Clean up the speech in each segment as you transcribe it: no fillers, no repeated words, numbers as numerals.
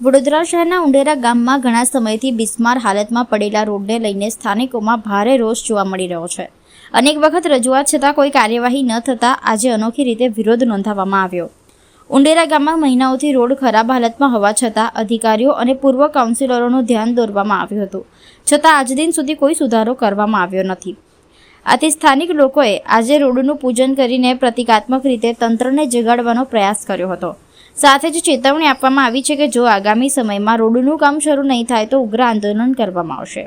વડોદરા શહેરના ઉંડેરા ગામમાં ઘણા સમયથી બિસ્માર હાલતમાં પડેલા રોડને લઈને સ્થાનિકોમાં ભારે રોષ જોવા મળી રહ્યો છે। અનેક વખત રજૂઆત છતાં કોઈ કાર્યવાહી ન થતાં આજે અનોખી રીતે વિરોધ નોંધાવવામાં આવ્યો। ઉંડેરા ગામમાં મહિનાઓથી રોડ ખરાબ હાલતમાં હોવા છતાં અધિકારીઓ અને પૂર્વ કાઉન્સિલરોનું ધ્યાન દોરવામાં આવ્યું હતું, છતાં આજ દિન સુધી કોઈ સુધારો કરવામાં આવ્યો નથી। આથી સ્થાનિક લોકોએ આજે રોડનું પૂજન કરીને પ્રતિકાત્મક રીતે તંત્રને જગાડવાનો પ્રયાસ કર્યો હતો। સાથે જ ચેતવણી આપવામાં આવી છે કે જો આગામી સમયમાં રોડનું કામ શરૂ નહીં થાય તો ઉગ્ર આંદોલન કરવામાં આવશે।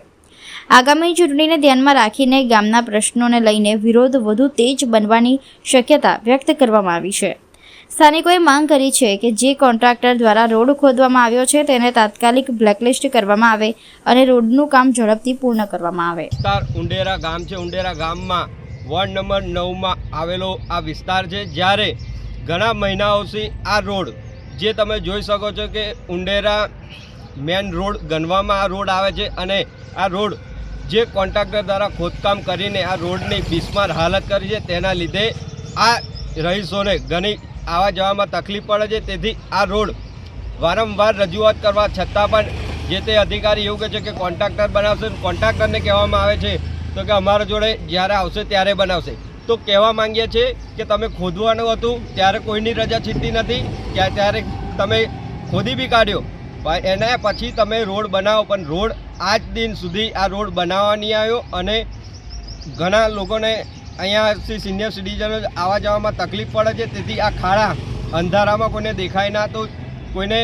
આગામી ચૂંટણીને ધ્યાનમાં રાખીને ગામના પ્રશ્નોને લઈને વિરોધ વધુ તેજ બનવાની શક્યતા વ્યક્ત કરવામાં આવી છે। સ્થાનિકોએ માંગ કરી છે કે જે કોન્ટ્રાક્ટર દ્વારા રોડ ખોદવામાં આવ્યો છે તેને તાત્કાલિક બ્લેકલિસ્ટ કરવામાં આવે અને રોડનું કામ ઝડપથી પૂર્ણ કરવામાં આવે। ઉંડેરા ગામ છે। ઉંડેરા ગામમાં વોર્ડ નંબર 9માં આવેલો આ વિસ્તાર છે, જ્યારે ઘણા મહિનાઓથી આ રોડ જે તમે જોઈ શકો છો કે ઉંડેરા મેન રોડ ગણવામાં આ રોડ આવે છે અને આ રોડ જે કોન્ટ્રાક્ટર દ્વારા ખોદકામ કરીને આ રોડની બિસ્માર હાલત કરી છે તેના લીધે આ રહીશોને ઘણી આવવા જવામાં તકલીફ પડે છે। તેથી આ રોડ વારંવાર રજૂઆત કરવા છતાં પણ જે તે અધિકારી એવું કહે છે કે કોન્ટ્રાક્ટર બનાવશે। કોન્ટ્રાક્ટરને કહેવામાં આવે છે તો કે અમારા જોડે જ્યારે આવશે ત્યારે બનાવશે। તો કહેવા માંગીએ છીએ કે તમે ખોદવાનું હતું ત્યારે કોઈની રજા છીનતી નથી, ત્યારે તમે ખોદી બી કાઢ્યો, એના પછી તમે રોડ બનાવો, પણ રોડ આજ દિન સુધી આ રોડ બનાવવા નહીં આવ્યો અને ઘણા લોકોને અહીંયાથી સિનિયર સિટીઝનો આવવા જવામાં તકલીફ પડે છે। તેથી આ ખાડા અંધારામાં કોઈને દેખાય ના તો કોઈને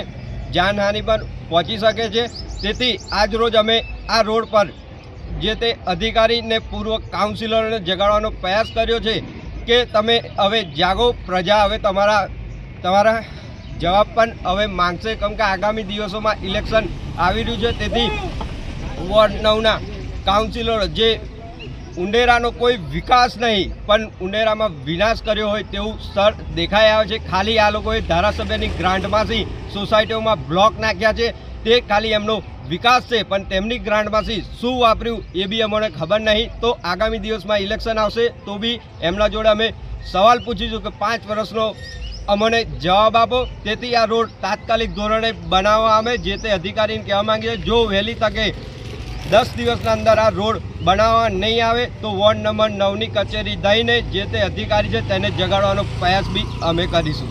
જાનહાનિ પણ પહોંચી શકે છે। તેથી આજ રોજ અમે આ રોડ પર જે તે અધિકારીને પૂર્વ કાઉન્સિલરોને જગાડવાનો પ્રયાસ કર્યો છે કે તમે હવે જાગો, પ્રજા હવે તમારા જવાબ પણ હવે માંગશે, કેમ કે આગામી દિવસોમાં ઇલેક્શન આવી રહ્યું છે। તેથી વોર્ડ 9ના કાઉન્સિલરો જે ઉંડેરાનો કોઈ વિકાસ નહીં પણ ઉંડેરામાં વિનાશ કર્યો હોય તેવું સ્તર દેખાઈ આવે છે। ખાલી આ લોકોએ ધારાસભ્યની ગ્રાન્ટમાંથી સોસાયટીઓમાં બ્લોક નાખ્યા છે, તે ખાલી એમનો વિકાસ છે, પણ તેમની ગ્રાન્ટમાંથી શું વાપર્યું એ બી અમને ખબર નહીં। તો આગામી દિવસમાં ઇલેક્શન આવશે તો બી એમના જોડે અમે સવાલ પૂછીશું કે 5 વર્ષનો અમને જવાબ આપો। તેથી આ રોડ તાત્કાલિક ધોરણે બનાવવા આવે જે તે અધિકારીને કહેવા માંગીએ જો વહેલી તકે 10 દિવસના અંદર આ રોડ બનાવવા નહીં આવે તો વોર્ડ નંબર 9ની કચેરી દઈને જે તે અધિકારી છે તેને જગાડવાનો પ્રયાસ બી અમે કરીશું।